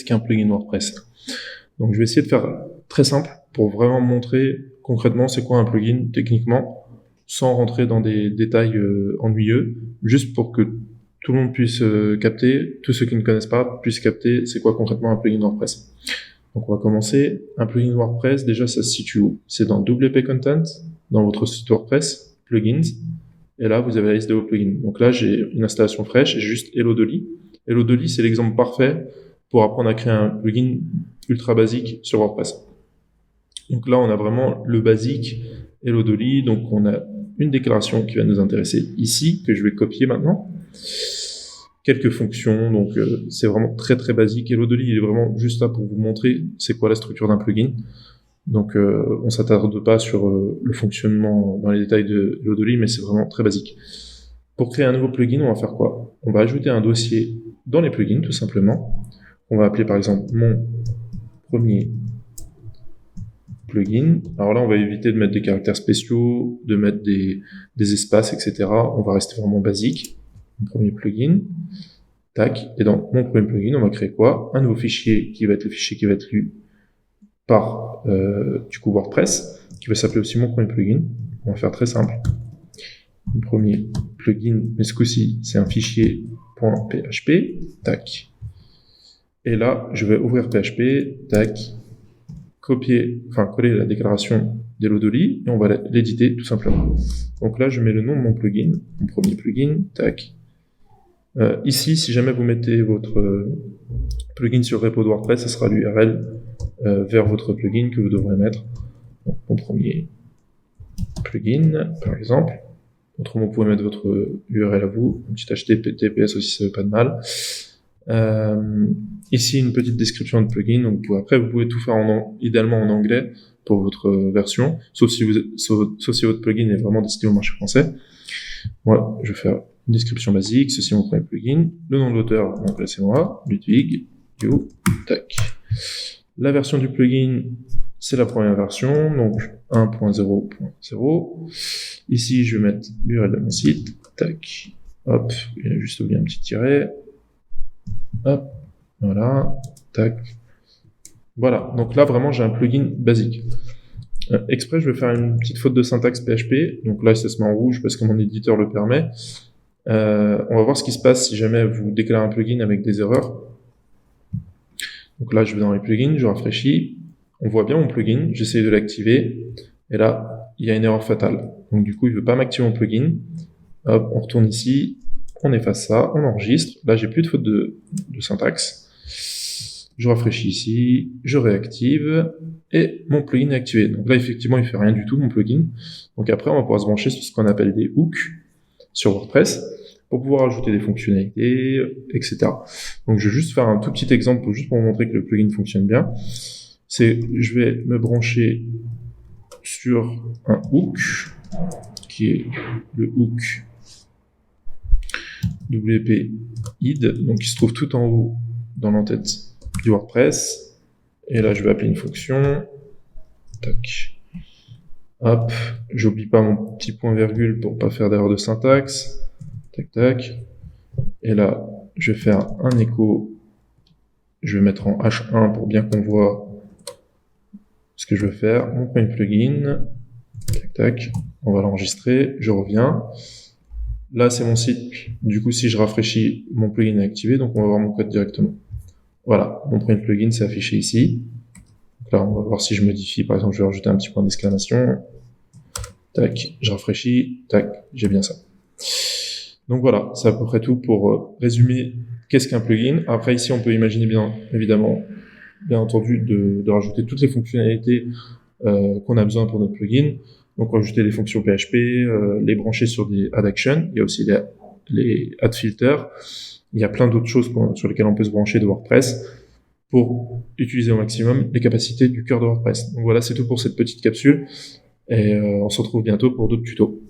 qu'un plugin WordPress. Donc je vais essayer de faire très simple pour vraiment montrer concrètement c'est quoi un plugin techniquement, sans rentrer dans des détails ennuyeux, juste pour que tout le monde puisse capter, tous ceux qui ne connaissent pas puissent capter c'est quoi concrètement un plugin WordPress. Donc on va commencer. Un plugin WordPress, déjà ça se situe où? C'est dans WP Content, dans votre site WordPress, plugins, et là vous avez la liste de vos plugins. Donc là j'ai une installation fraîche, j'ai juste Hello Dolly. Hello Dolly c'est l'exemple parfait pour apprendre à créer un plugin ultra basique sur WordPress. Donc là on a vraiment le basique Hello Dolly, donc on a une déclaration qui va nous intéresser ici, que je vais copier maintenant. Quelques fonctions, donc c'est vraiment très très basique. Hello Dolly il est vraiment juste là pour vous montrer c'est quoi la structure d'un plugin. Donc on s'attarde pas sur le fonctionnement dans les détails de Hello Dolly, mais c'est vraiment très basique. Pour créer un nouveau plugin, on va faire quoi? On va ajouter un dossier dans les plugins tout simplement. On va appeler par exemple mon premier plugin. Alors là on va éviter de mettre des caractères spéciaux, de mettre des espaces, etc. On va rester vraiment basique. Mon premier plugin, tac, et dans mon premier plugin, on va créer quoi? Un nouveau fichier qui va être le fichier qui va être lu par du coup WordPress, qui va s'appeler aussi mon premier plugin. On va faire très simple. Mon premier plugin, mais ce coup-ci, c'est un fichier .php, tac. Et là, je vais ouvrir PHP, tac, coller la déclaration d'Hello Dolly, et on va l'éditer tout simplement. Donc là, je mets le nom de mon plugin, mon premier plugin, tac. Ici, si jamais vous mettez votre plugin sur repo de WordPress, ce sera l'URL vers votre plugin que vous devrez mettre. Donc, mon premier plugin, par exemple. Autrement, vous pouvez mettre votre URL à vous, un petit HTTPS aussi, ça fait pas de mal. Ici, une petite description de plugin. Donc, après, vous pouvez tout faire idéalement en anglais pour votre version, sauf si votre plugin est vraiment destiné au marché français. Moi, je vais faire une description basique, ceci est mon premier plugin, le nom de l'auteur, donc là c'est moi, Ludwig, yo, tac. La version du plugin, c'est la première version, donc 1.0.0. Ici, je vais mettre l'URL de mon site, tac, hop, il y a juste oublié un petit tiret, hop, voilà, tac. Voilà, donc là vraiment j'ai un plugin basique. Exprès, je vais faire une petite faute de syntaxe PHP, donc là ça se met en rouge parce que mon éditeur le permet. On va voir ce qui se passe si jamais vous déclarez un plugin avec des erreurs. Donc là, je vais dans les plugins, je rafraîchis, on voit bien mon plugin, j'essaie de l'activer, et là, il y a une erreur fatale. Donc du coup, il ne veut pas m'activer mon plugin. Hop, on retourne ici, on efface ça, on enregistre. Là, j'ai plus de faute de syntaxe. Je rafraîchis ici, je réactive, et mon plugin est activé. Donc là, effectivement, il fait rien du tout, mon plugin. Donc après, on va pouvoir se brancher sur ce qu'on appelle des hooks sur WordPress, pour pouvoir ajouter des fonctionnalités, etc. Donc je vais juste faire un tout petit exemple juste pour vous montrer que le plugin fonctionne bien. Je vais me brancher sur un hook, qui est le hook WP id, donc il se trouve tout en haut dans l'entête du WordPress. Et là je vais appeler une fonction, tac. Hop, j'oublie pas mon petit point virgule pour pas faire d'erreur de syntaxe. Tac, tac. Et là, je vais faire un écho. Je vais mettre en H1 pour bien qu'on voit ce que je veux faire. Mon premier plugin. Tac, tac. On va l'enregistrer. Je reviens. Là, c'est mon site. Du coup, si je rafraîchis, mon plugin est activé. Donc, on va voir mon code directement. Voilà. Mon premier plugin s'est affiché ici. Donc là, on va voir si je modifie. Par exemple, je vais rajouter un petit point d'exclamation. Tac. Je rafraîchis. Tac. J'ai bien ça. Donc voilà, c'est à peu près tout pour résumer qu'est-ce qu'un plugin. Après ici, on peut imaginer bien entendu de rajouter toutes les fonctionnalités qu'on a besoin pour notre plugin. Donc rajouter des fonctions PHP, les brancher sur des add actions. Il y a aussi les add filters. Il y a plein d'autres choses sur lesquelles on peut se brancher de WordPress pour utiliser au maximum les capacités du cœur de WordPress. Donc voilà, c'est tout pour cette petite capsule et on se retrouve bientôt pour d'autres tutos.